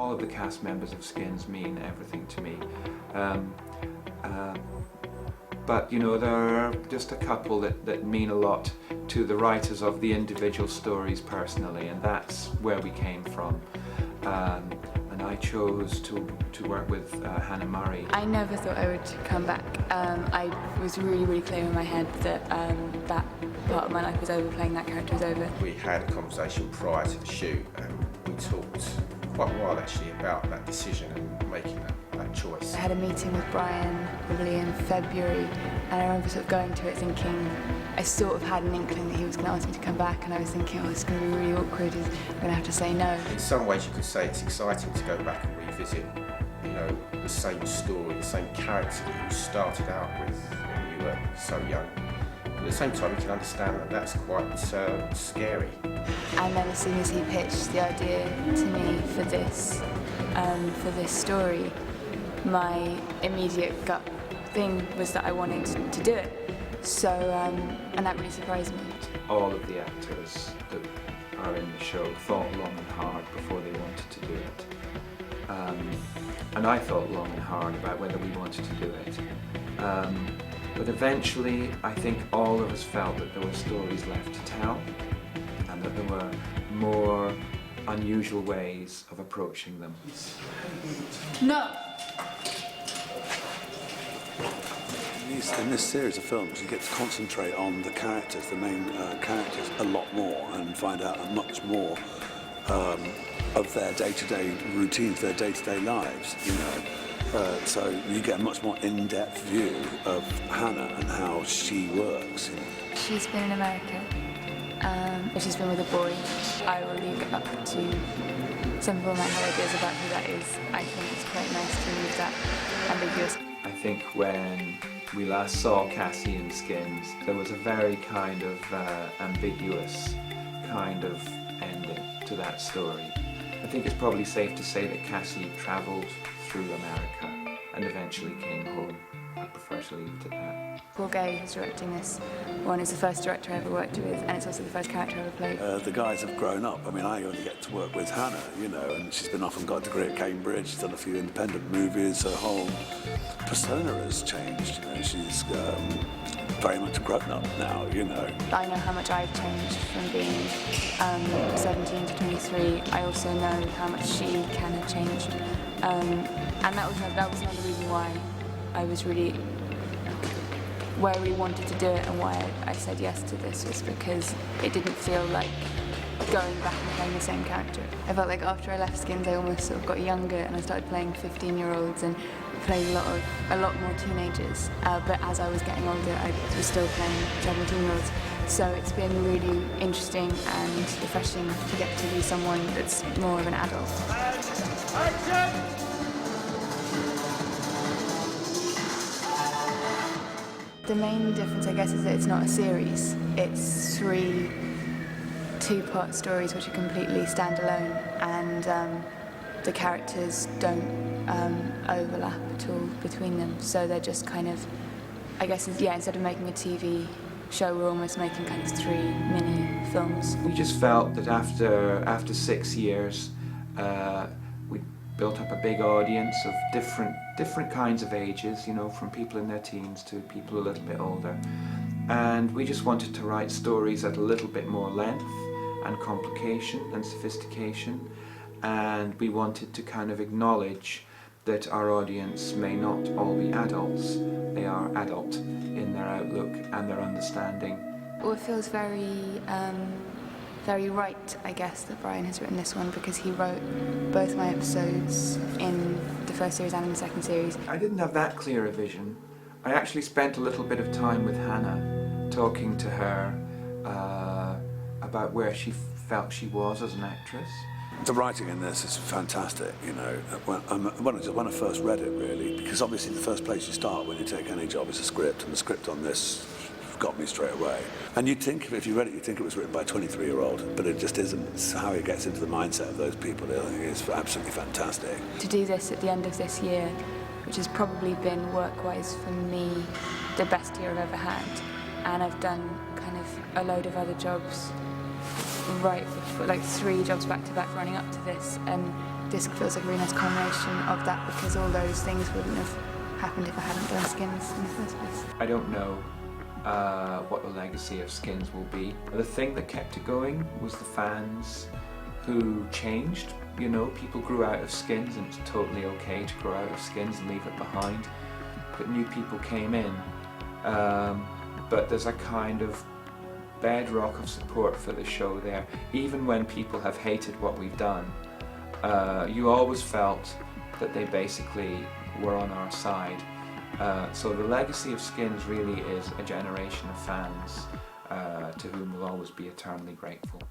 all of the cast members of Skins mean everything to me. But you know, there are just a couple that mean a lot to the writers of the individual stories personally, and that's where we came from. And I chose to work with Hannah Murray. I never thought I would come back. I was really clear in my head that that part of my life was over, playing that character was over. We had a conversation prior to the shoot, and we talked quite a while actually about that decision and making that choice. I had a meeting with Brian probably in February, and I remember sort of going to it thinking, I sort of had an inkling that he was going to ask me to come back, and I was thinking, oh, it's going to be really awkward, I'm going to have to say no. In some ways you could say it's exciting to go back and revisit, you know, the same story, the same character that you started out with when you were so young. But at the same time you can understand that that's quite scary. And then as soon as he pitched the idea to me for this story, my immediate gut thing was that I wanted to do it. So, and that really surprised me. All of the actors that are in the show thought long and hard before they wanted to do it. And I thought long and hard about whether we wanted to do it. But eventually, I think all of us felt that there were stories left to tell, and that there were more unusual ways of approaching them. No! In this series of films, you get to concentrate on the characters, the main characters, a lot more, and find out much more of their day-to-day routines, their day-to-day lives, you know. So you get a much more in-depth view of Hannah and how she works. You know. She's been in America. She's been with a boy. I will leave it up to some people might have ideas about who that is. I think it's quite nice to leave that ambiguous. I think when we last saw Cassie in Skins, there was a very kind of ambiguous kind of ending to that story. I think it's probably safe to say that Cassie travelled through America and eventually came home. I prefer to leave it at that. Paul Gay, who's directing this one, is the first director I ever worked with, and it's also the first character I ever played. The guys have grown up. I mean, I only get to work with Hannah, you know, and she's been off and got a degree at Cambridge, she's done a few independent movies, her whole persona has changed, you know, she's very much grown up now, you know. I know how much I've changed from being 17 to 23. I also know how much she can have changed. And that was another reason why I really wanted to do it, and why I said yes to this, was because it didn't feel like going back and playing the same character. I felt like after I left Skins I almost sort of got younger, and I started playing 15-year-olds and played a lot more teenagers. But as I was getting older, I was still playing 17-year-olds. So it's been really interesting and refreshing to get to be someone that's more of an adult. The main difference, I guess, is that it's not a series. It's 3 two-part stories which are completely standalone, and the characters don't overlap at all between them. So they're just kind of, I guess, yeah, instead of making a TV show, we're almost making kind of 3 mini films. We just felt that after 6 years, we built up a big audience of different kinds of ages, you know, from people in their teens to people a little bit older. And we just wanted to write stories at a little bit more length and complication and sophistication. And we wanted to kind of acknowledge that our audience may not all be adults. They are adult in their outlook and their understanding. Well, it feels very right, I guess, that Brian has written this one, because he wrote both my episodes in the first series and in the second series. I didn't have that clear a vision. I actually spent a little bit of time with Hannah, talking to her about where she felt she was as an actress. The writing in this is fantastic, you know. When I first read it, really, because obviously the first place you start when you take any job is a script, and the script on this got me straight away. And you'd think, if you read it, you'd think it was written by a 23-year-old, but it just isn't. It's how he gets into the mindset of those people. I think it's absolutely fantastic. To do this at the end of this year, which has probably been, work-wise for me, the best year I've ever had, and I've done kind of a load of other jobs right before, like 3 jobs back to back running up to this, and Disc feels like a really nice combination of that, because all those things wouldn't have happened if I hadn't done Skins in the first place. I don't know what the legacy of Skins will be. The thing that kept it going was the fans who changed. You know, people grew out of Skins, and it's totally okay to grow out of Skins and leave it behind. But new people came in. But there's a kind of bedrock of support for the show there. Even when people have hated what we've done, you always felt that they basically were on our side. So the legacy of Skins really is a generation of fans to whom we'll always be eternally grateful.